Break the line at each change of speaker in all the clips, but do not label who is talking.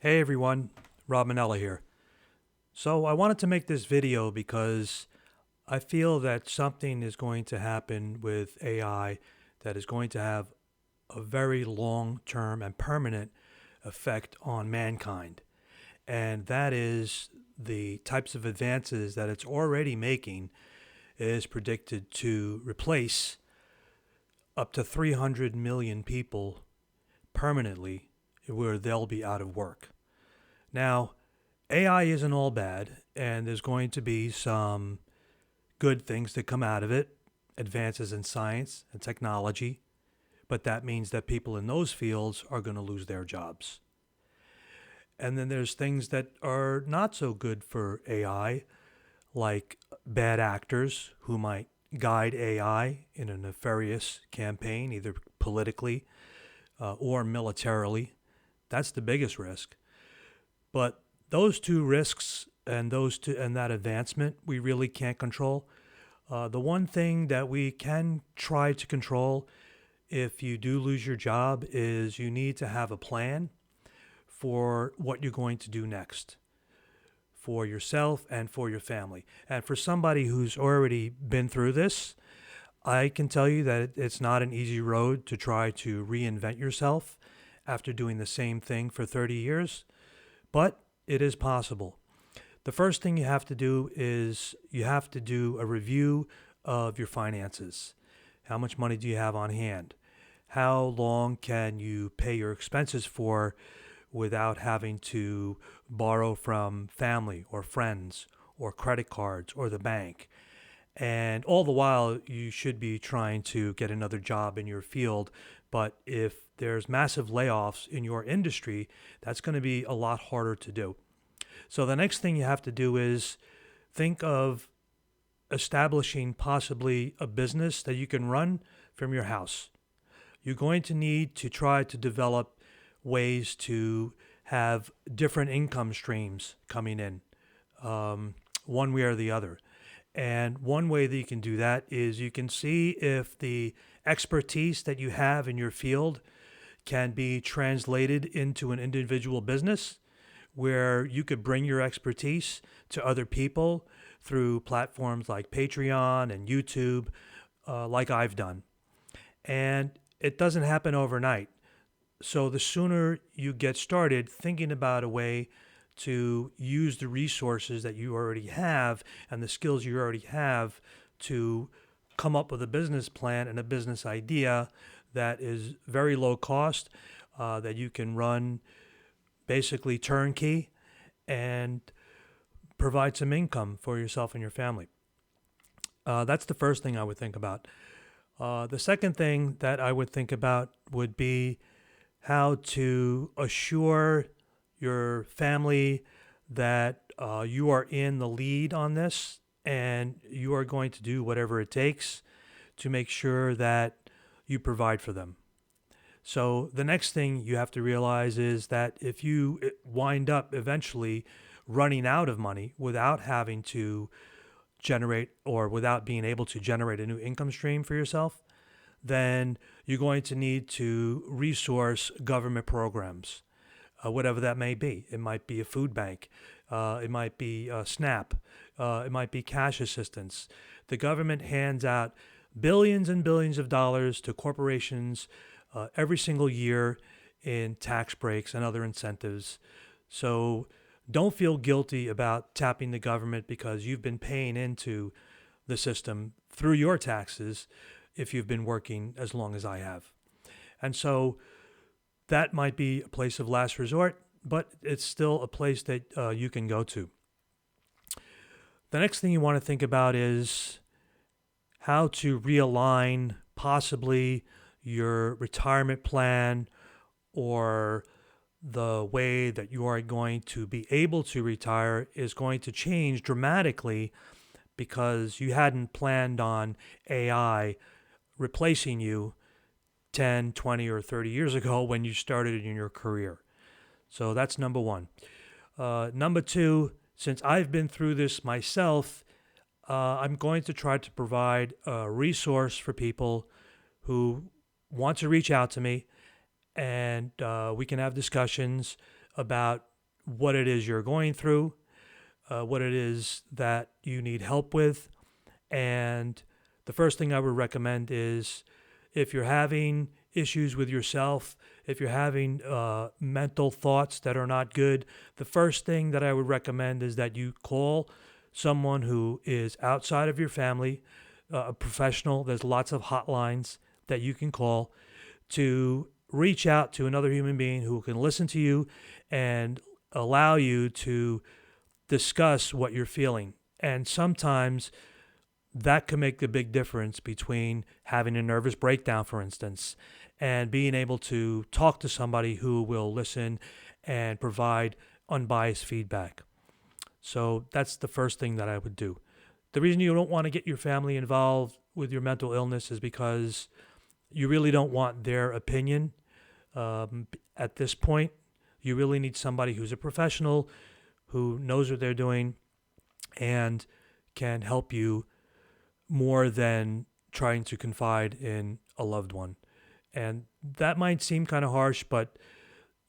Hey everyone, Rob Manella here. So I wanted to make this video because I feel that something is going to happen with AI that is going to have a very long term and permanent effect on mankind. And that is the types of advances that it's already making is predicted to replace up to 300 million people permanently where they'll be out of work. Now, AI isn't all bad, and there's going to be some good things that come out of it, advances in science and technology, but that means that people in those fields are going to lose their jobs. And then there's things that are not so good for AI, like bad actors who might guide AI in a nefarious campaign, either politically or militarily. That's the biggest risk. But those two risks and that advancement we really can't control. The one thing that we can try to control if you do lose your job is you need to have a plan for what you're going to do next for yourself and for your family. And for somebody who's already been through this, I can tell you that it's not an easy road to try to reinvent yourself after doing the same thing for 30 years, but it is possible. The first thing you have to do is you have to do a review of your finances. How much money do you have on hand? How long can you pay your expenses for without having to borrow from family or friends or credit cards or the bank? And all the while, you should be trying to get another job in your field. But if there's massive layoffs in your industry, that's going to be a lot harder to do. So the next thing you have to do is think of establishing possibly a business that you can run from your house. You're going to need to try to develop ways to have different income streams coming in, one way or the other. And one way that you can do that is you can see if the expertise that you have in your field can be translated into an individual business where you could bring your expertise to other people through platforms like Patreon and YouTube, like I've done. And it doesn't happen overnight. So the sooner you get started thinking about a way to use the resources that you already have and the skills you already have to come up with a business plan and a business idea that is very low cost, that you can run basically turnkey and provide some income for yourself and your family. That's the first thing I would think about. The second thing that I would think about would be how to assure your family that you are in the lead on this and you are going to do whatever it takes to make sure that you provide for them. So the next thing you have to realize is that if you wind up eventually running out of money without having to generate or without being able to generate a new income stream for yourself, then you're going to need to resource government programs, whatever that may be. It might be a food bank, it might be SNAP, it might be cash assistance. The government hands out billions and billions of dollars to corporations every single year in tax breaks and other incentives. So don't feel guilty about tapping the government because you've been paying into the system through your taxes if you've been working as long as I have. And so that might be a place of last resort, but it's still a place that you can go to. The next thing you want to think about is how to realign possibly your retirement plan or the way that you are going to be able to retire is going to change dramatically because you hadn't planned on AI replacing you 10, 20, or 30 years ago when you started in your career. So that's number one. Number two, since I've been through this myself, I'm going to try to provide a resource for people who want to reach out to me and we can have discussions about what it is you're going through, what it is that you need help with. And the first thing I would recommend is, if you're having issues with yourself, if you're having mental thoughts that are not good, the first thing that I would recommend is that you call someone who is outside of your family, a professional. There's lots of hotlines that you can call to reach out to another human being who can listen to you and allow you to discuss what you're feeling. And sometimes that can make the big difference between having a nervous breakdown, for instance, and being able to talk to somebody who will listen and provide unbiased feedback. So that's the first thing that I would do. The reason you don't want to get your family involved with your mental illness is because you really don't want their opinion at this point. You really need somebody who's a professional, who knows what they're doing, and can help you more than trying to confide in a loved one. And that might seem kind of harsh, but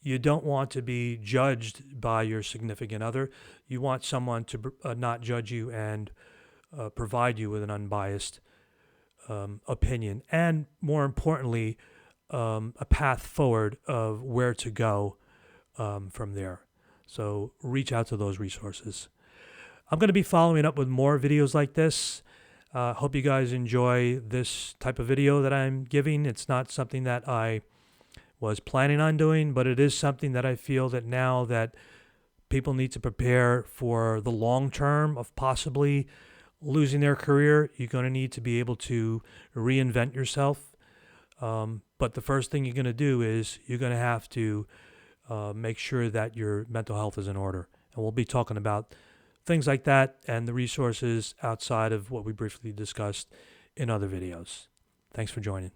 you don't want to be judged by your significant other. You want someone to not judge you and provide you with an unbiased opinion. And more importantly, a path forward of where to go from there. So reach out to those resources. I'm going to be following up with more videos like this. Hope you guys enjoy this type of video that I'm giving. It's not something that I was planning on doing, but it is something that I feel that now that people need to prepare for the long term of possibly losing their career, you're going to need to be able to reinvent yourself. But the first thing you're going to do is you're going to have to make sure that your mental health is in order. And we'll be talking about things like that and the resources outside of what we briefly discussed in other videos. Thanks for joining.